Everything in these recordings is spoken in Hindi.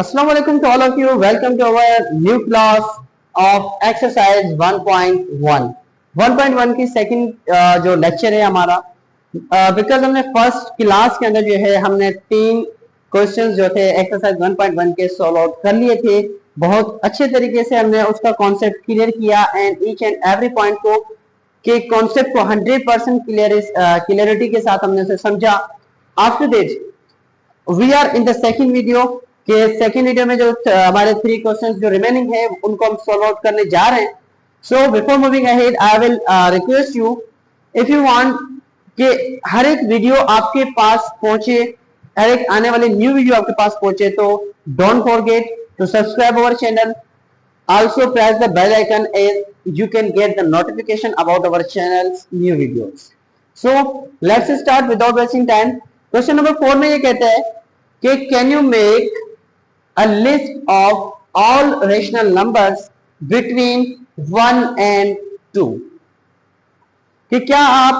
Assalamu alaikum to all of you. Welcome to our new class of exercise 1.1. 1.1 की सेकंड जो लेक्चर है हमारा, बिकॉज हमने फर्स्ट क्लास के अंदर जो है हमने 3 क्वेश्चंस जो थे एक्सरसाइज 1.1 के सॉल्व आउट कर लिए थे। बहुत अच्छे तरीके से हमने उसका कॉन्सेप्ट क्लियर किया and each and every point को के कॉन्सेप्ट को 100% क्लियरिटी के साथ हमने उसे समझा। After this we are in the second video के सेकंड वीडियो में जो हमारे 3 क्वेश्चंस जो रिमेनिंग है उनको हम सॉल्व आउट करने जा रहे हैं। So before moving ahead I will request you, if you want कि हर एक वीडियो आपके पास पहुंचे, हर एक आने वाली न्यू वीडियो आपके पास पहुंचे, तो don't forget to subscribe our channel, also press the bell icon as you can get the notification about our channel's new videos. So let's start without wasting time. Question number 4 में ये कहता है कि can you make a list of all rational numbers between 1 and 2? कि क्या आप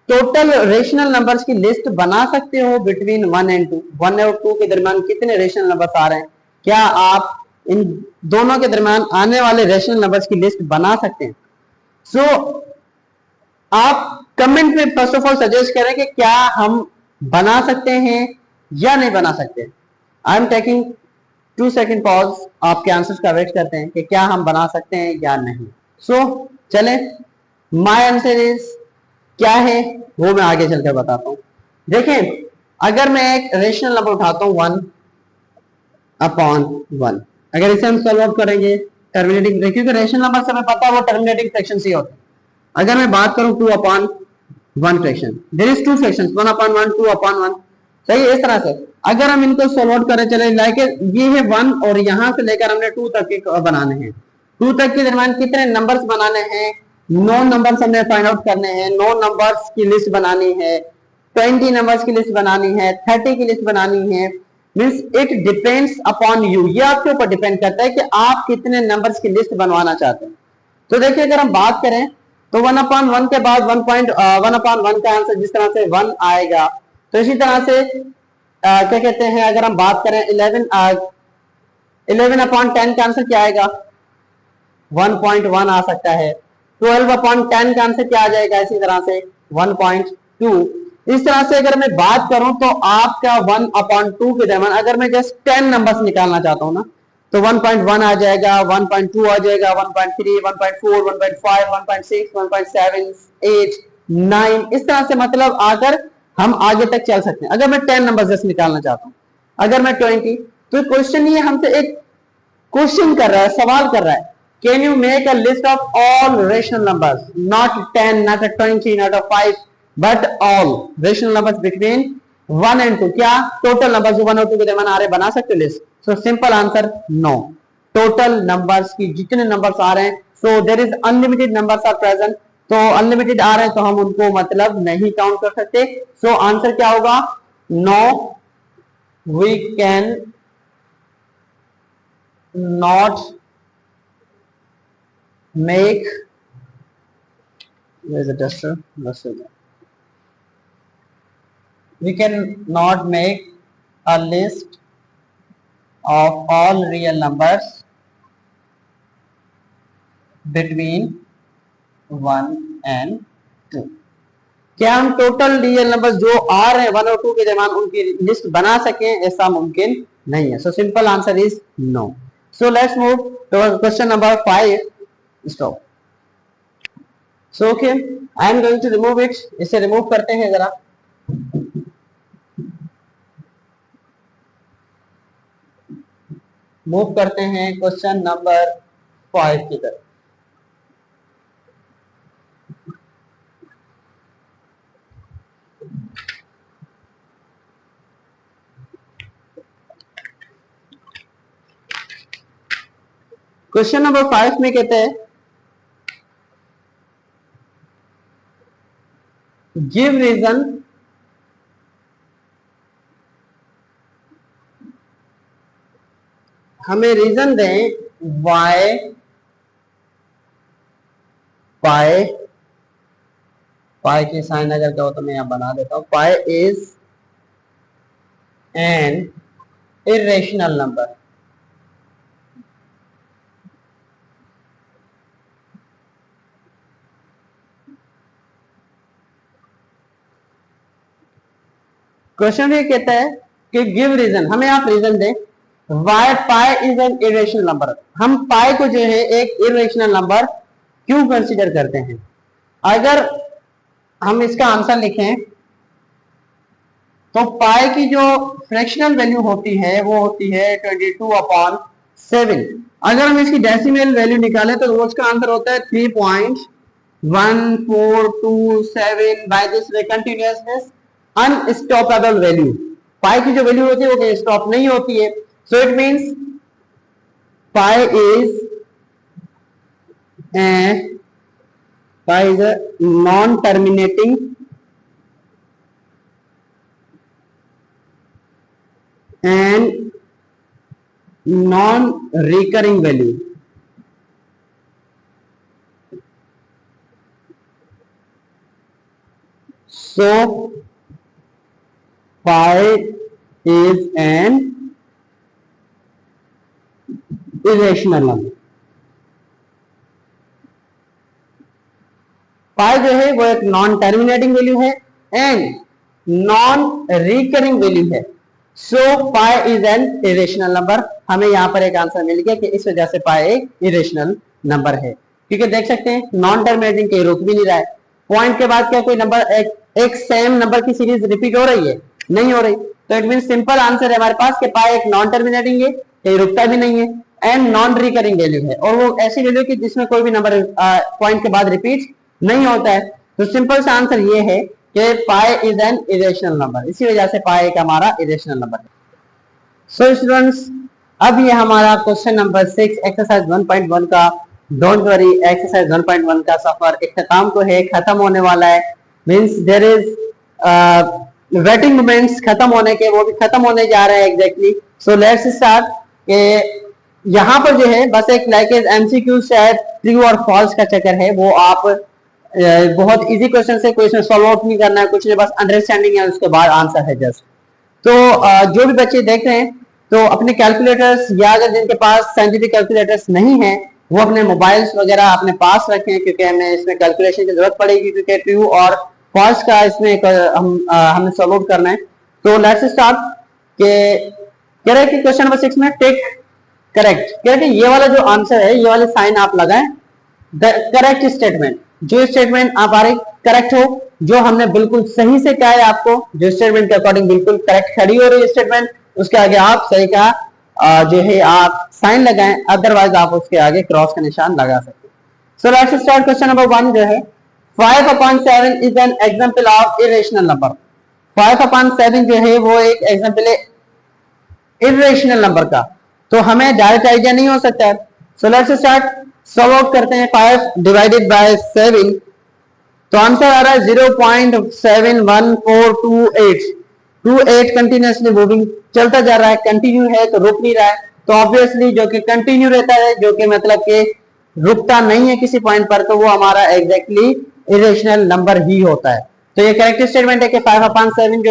टोटल रेशनल नंबर्स की लिस्ट बना सकते हो बिटवीन 1 एंड 2? 1 और 2 के दरमियान कितने रेशनल नंबर्स आ रहे हैं, क्या आप इन दोनों के दरमियान आने वाले रेशनल नंबर्स की लिस्ट बना सकते हैं? सो आप कमेंट में फर्स्ट ऑफ ऑल सजेस्ट करें कि क्या हम बना सकते हैं या नहीं बना सकते। I am taking 2 second pause, आपके आंसर्स का वेट करते हैं कि क्या हम बना सकते हैं या नहीं। सो चले, माय आंसर इज क्या है वो मैं आगे चलकर बताता हूं। देखें, अगर मैं एक रेशनल नंबर उठाता हूं 1/1, अगर इसे हम सॉल्व आउट करेंगे टर्मिनेटिंग, क्योंकि रेशनल नंबर से हमें पता है वो टर्मिनेटिंग फ्रैक्शन से होता है। अगर मैं बात करूं 2/1 फ्रैक्शन, देयर इज 2 फ्रैक्शंस 1/1 2/1, सही है। इस तरह से अगर हम इनको सॉल्व आउट करें, चले लाइक ये है 1 और यहां से लेकर हमने 2 तक के बनाने हैं। 2 तक के दरमियान कितने नंबर्स बनाने हैं? 9 नंबर्स हमने फाइंड आउट करने हैं। 9 नंबर्स की लिस्ट बनानी है, 20 नंबर्स की लिस्ट बनानी है, 30 की लिस्ट बनानी है। Means it depends upon you, ये आपके ऊपर डिपेंड करता है कि आप कितने नंबर्स की लिस्ट बनवाना चाहते हैं। तो देखिए, अगर हम बात करें तो 1/1 के बाद 1/1 का आंसर जिस तरह से 1 आएगा, तो इसी तरह से क्या कहते हैं, अगर हम बात करें 11/10 का आंसर क्या आएगा? 1.1 आ सकता है। 12/10 का आंसर क्या आ जाएगा? इसी तरह से 1.2। इस तरह से अगर मैं बात करूं तो आपका 1/2 के दरमियान अगर मैं जस्ट 10 नंबर्स निकालना चाहता हूं ना, तो 1.1 आ जाएगा, 1.2 आ जाएगा, 1.3, 1.4, 1.5, 1.6, 1.7, 8, 9, इस तरह से मतलब अगर हम आगे तक चल सकते हैं। अगर मैं 10 नंबर जस्ट निकालना चाहता हूं, अगर मैं 20, तो क्वेश्चन ये हमसे एक क्वेश्चन कर रहा है, सवाल कर रहा है, can you make a list of all rational numbers, not 10, not 20, not 5, but all rational numbers between 1 and 2। क्या टोटल नंबर्स जो 1 और 2 के दरमियान आ रहे बना सकते हो list? So simple answer no. Total numbers की जितने नंबर्स आ रहे हैं, so there is unlimited numbers are present, तो अनलिमिटेड आ रहे हैं तो हम उनको मतलब नहीं काउंट कर सकते। सो आंसर क्या होगा? No, we can not make, where is the duster? We can not make a list of all real numbers between 1 and 2। क्या हम टोटल रियल नंबर्स जो आ रहे हैं 1 और 2 के दरमियान उनकी लिस्ट बना सकें? ऐसा मुमकिन नहीं है। So simple answer is no. So let's move to question number 5। Stop. So okay, I am going to remove it. इसे रिमूव करते हैं जरा। मूव करते हैं क्वेश्चन नंबर 5 की तरफ। क्वेश्चन नंबर 5 में कहते हैं, गिव रीजन हमें रीजन दें वाई पाई, पाई की साइन अगर कहो तो मैं यहां बना देता हूं, पाई is an irrational number. Question ये कहता है कि गिव रीजन, हमें आप रीजन दें why pi is an irrational number. हम पाई को जो है एक इरेशनल नंबर क्यों कंसीडर करते हैं। अगर हम इसका आंसर लिखें तो पाई की जो फ्रैक्शनल वैल्यू होती है वो होती है 22/7। अगर हम इसकी डेसिमल वैल्यू निकालें तो उसका आंसर होता है 3.1427। By this way continuousness unstoppable value. Pi की जो वैल्यू होती है वो स्टॉप नहीं होती है। So it means pi is a non terminating and non-recurring value. So pi is an irrational number. Pi जो है वो एक नॉन टर्मिनेटिंग वैल्यू है एंड नॉन रिकरिंग वैल्यू है। So pi is an irrational number. हमें यहाँ पर एक आंसर मिल गया कि इस वजह से पाई एक इरेशनल नंबर है, क्योंकि देख सकते हैं नॉन टर्मिनेटिंग के रुक भी नहीं रहा है। पॉइंट के बाद क्या कोई नंबर एक सेम नंबर की सीरीज रिपीट हो रही है, नहीं हो रही। तो इट मीन सिंपल आंसर है हमारे पास कि पाई एक नॉन टर्मिनेटिंग है, कहीं रुकता भी नहीं है एंड नॉन रिकरिंग वैल्यू है, और वो ऐसी वैल्यू की जिसमें कोई भी नंबर पॉइंट के बाद रिपीट नहीं होता है। तो सिंपल सा आंसर ये है कि पाई इज एन इरेशनल नंबर, इसी वजह से पाई एक हमारा इरेशनल नंबर है। सो स्टूडेंट्स, अब ये हमारा क्वेश्चन नंबर 6 एक्सरसाइज 1.1 का डोंट वरी एक्सरसाइज 1.1 का सफर इख्तिताम को है, खत्म होने वाला है। Means there is waiting moments खत्म होने के, वो भी खत्म होने जा रहे हैं एग्जैक्टली। सो लेट्स स्टार्ट के यहाँ पर जो है बस एक लाइक एमसीक्यू शायद ट्रू और फॉल्स का चक्कर है, वो आप बहुत इजी क्वेश्चन से कोई इसमें सॉल्व आउट नहीं करना है, कुछ नहीं, बस अंडरस्टैंडिंग है, उसके बाद आंसर है जस्ट। तो जो भी बच्चे देख रहे हैं तो अपने कैलकुलेटर्स या अगर जिनके पास साइंटिफिक कैलकुलेटर्स नहीं है वो अपने मोबाइल्स वगैरह अपने पास रखें, क्योंकि हमें इसमें कैलकुलेशन की जरूरत पड़ेगी, क्योंकि ट्रू और फॉल्स का इसमें हमें सॉल्व आउट करना है। तो लेट्स स्टार्ट के कह रहे हैं कि क्वेश्चन नंबर 6 में टेक करेक्ट, कह रहे हैं कि ये वाला जो आंसर है ये वाले साइन आप लगाएं द करेक्ट स्टेटमेंट, जो स्टेटमेंट आप आ रही करेक्ट हो, जो हमने बिल्कुल सही से कहा है आपको, जो स्टेटमेंट के अकॉर्डिंग बिल्कुल करेक्ट खड़ी हो रही है स्टेटमेंट, उसके आगे आप सही का जो है आप साइन लगाएं, अदरवाइज आप उसके आगे क्रॉस का निशान लगा सकते हैं। So let's start question number 1 जो है 5/7 is an example of irrational number. 5/7 जो है वो एक एग्जांपल है इरेशनल नंबर का, तो हमें डायरेक्ट आइडिया नहीं हो सकता है। So let's start, solve out करते हैं। 5 डिवाइडेड बाय 7, तो आंसर आ रहा है 0.71428 कंटिन्यूअसली मूविंग चलता जा रहा है, कंटिन्यू है तो रुक नहीं रहा है। तो ऑब्वियसली जो कि कंटिन्यू रहता है, जो कि मतलब कि रुकता नहीं है किसी पॉइंट पर, तो वो हमारा एग्जैक्टली इरेशनल नंबर ही होता है। तो ये करेक्ट स्टेटमेंट है कि 5/7 जो है